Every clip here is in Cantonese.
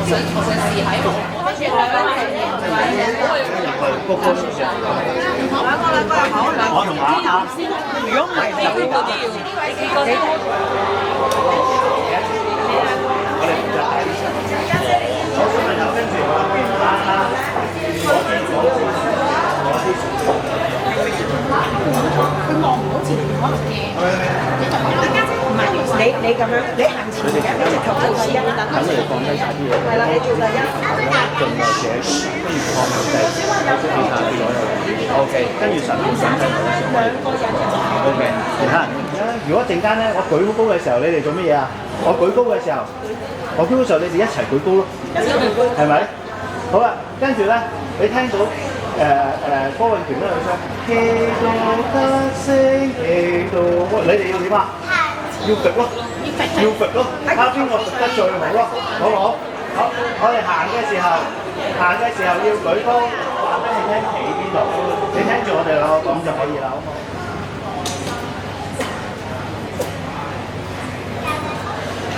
試下，因為我跟住兩個係我同如果唔係就呢個啲我哋負責帶啲相。好，小朋友跟住佢望唔到前面可能嘅，唔係你咁樣，你行前嘅，你直頭做第一，等你哋放低晒啲嘢。係啦，你做第一，盡量寫，跟住放埋低，其他啲所有嘢。OK，跟住實驗上喺度。兩個人一齊。OK，其他人。如果陣間咧，我舉高嘅時候，你哋做乜嘢啊？我舉高嘅時候，你哋一齊舉高咯，係咪？好啦，跟住咧，你聽到歌詠團都有唱，基督得勝，基督，你哋要點啊？要揈咯，要揈咯，睇下邊個揈得最好咯，好唔好？好，我哋行嘅時候要舉高，話俾你聽企邊度，你聽住我哋兩個講就可以啦，好唔好？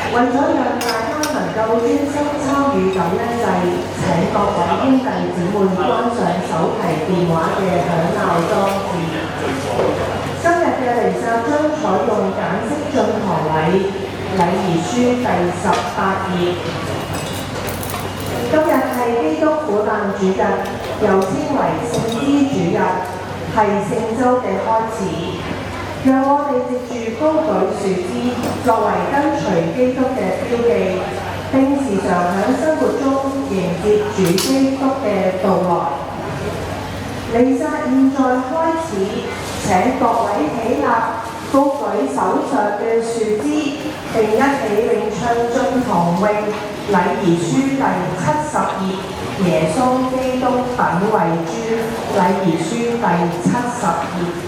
為咗讓大家能夠專心參與感恩祭，請各位兄弟姊妹關上手提電話嘅響鬧裝置。今日嘅彌撒將採用簡式進堂禮儀書第18頁。今日係基督苦難主日，又稱為聖枝主日，係聖週嘅開始。讓我哋藉住高舉樹枝作為跟隨基督嘅標記，並時常喺生活中迎接主基督嘅到來。彌撒現在開始，請各位起立，高舉手上嘅樹枝，並一起詠唱進堂詠禮儀書第70頁，耶穌基督品為主，禮儀書第70頁。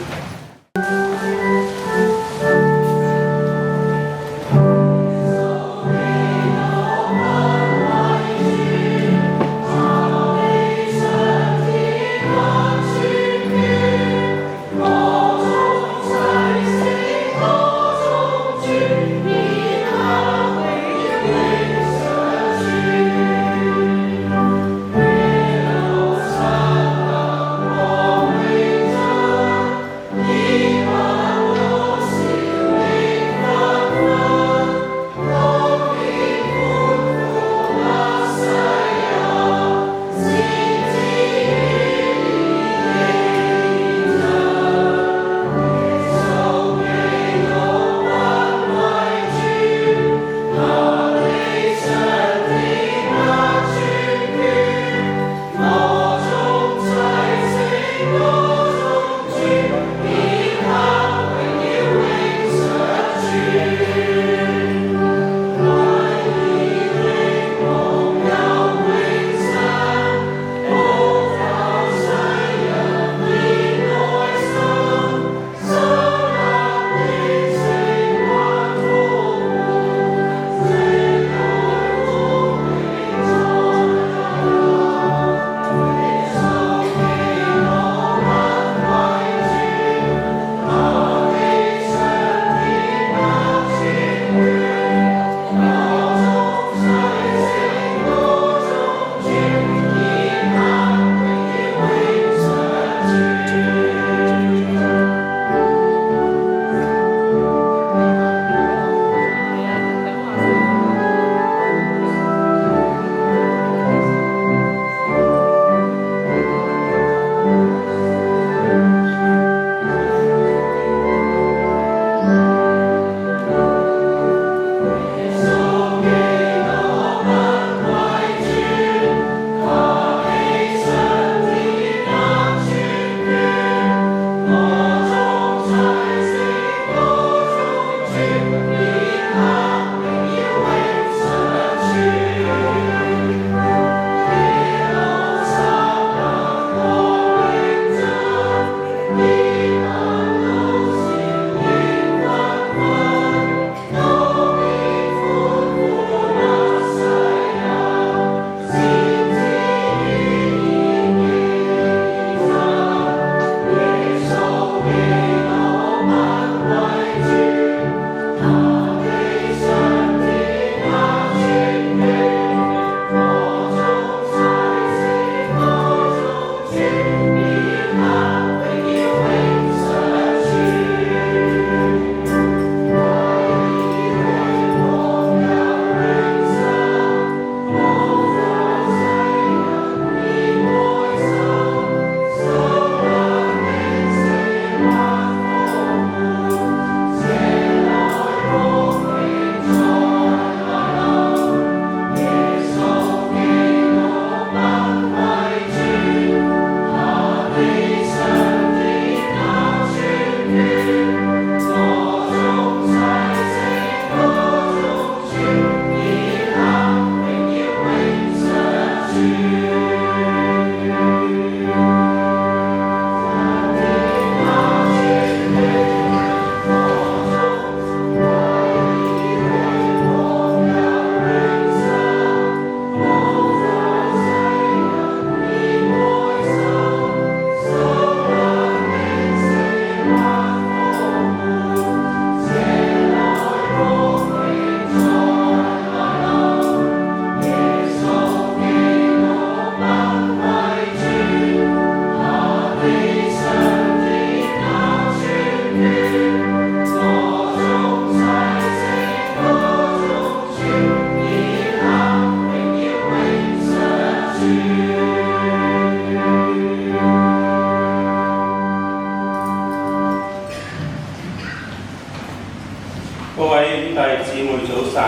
各位兄弟姊妹早晨。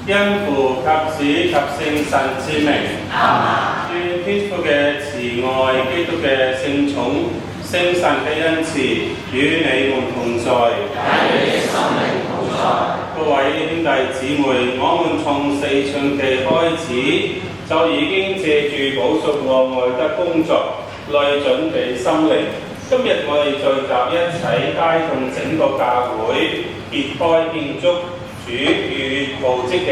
因父及子及聖神之名，願天父嘅慈愛、基督嘅聖寵、聖神嘅恩慈與你們同在。各位兄弟姊妹，我們從四旬期開始就已經借住補贖和愛德工作來準備心靈。今日我哋聚集一齊帶動整個教會揭開慶祝主與無職嘅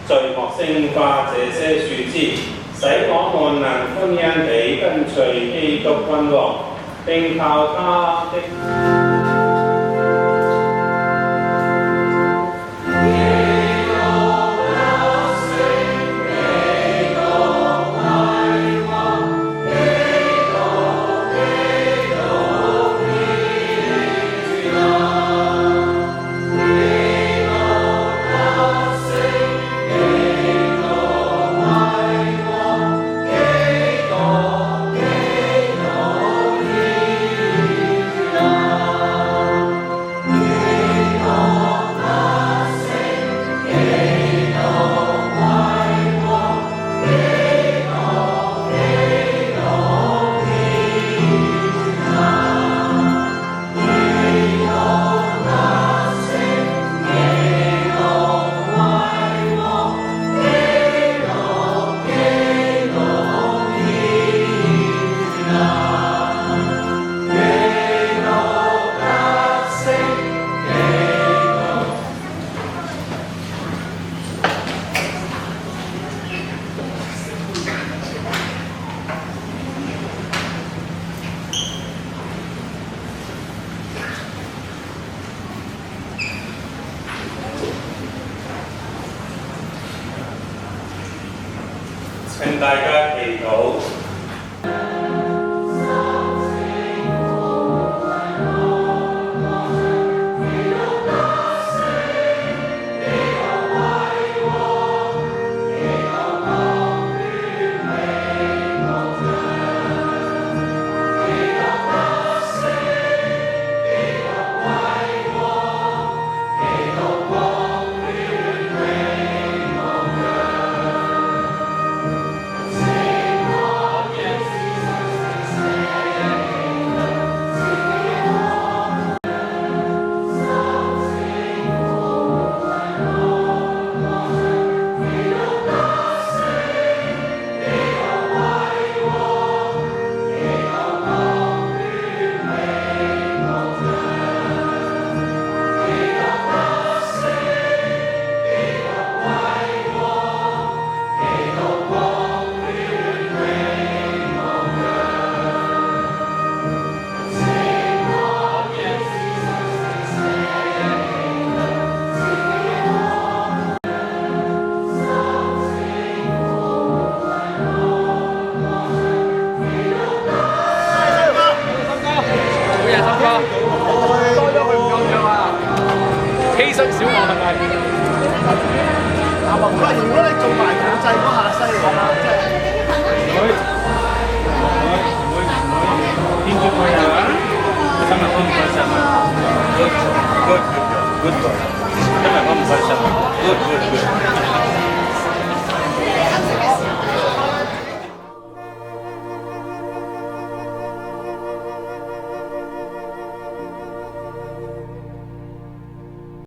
序幕聖化這些樹枝，使我們能歡欣地跟隨基督君王，並靠他的請大家祈禱。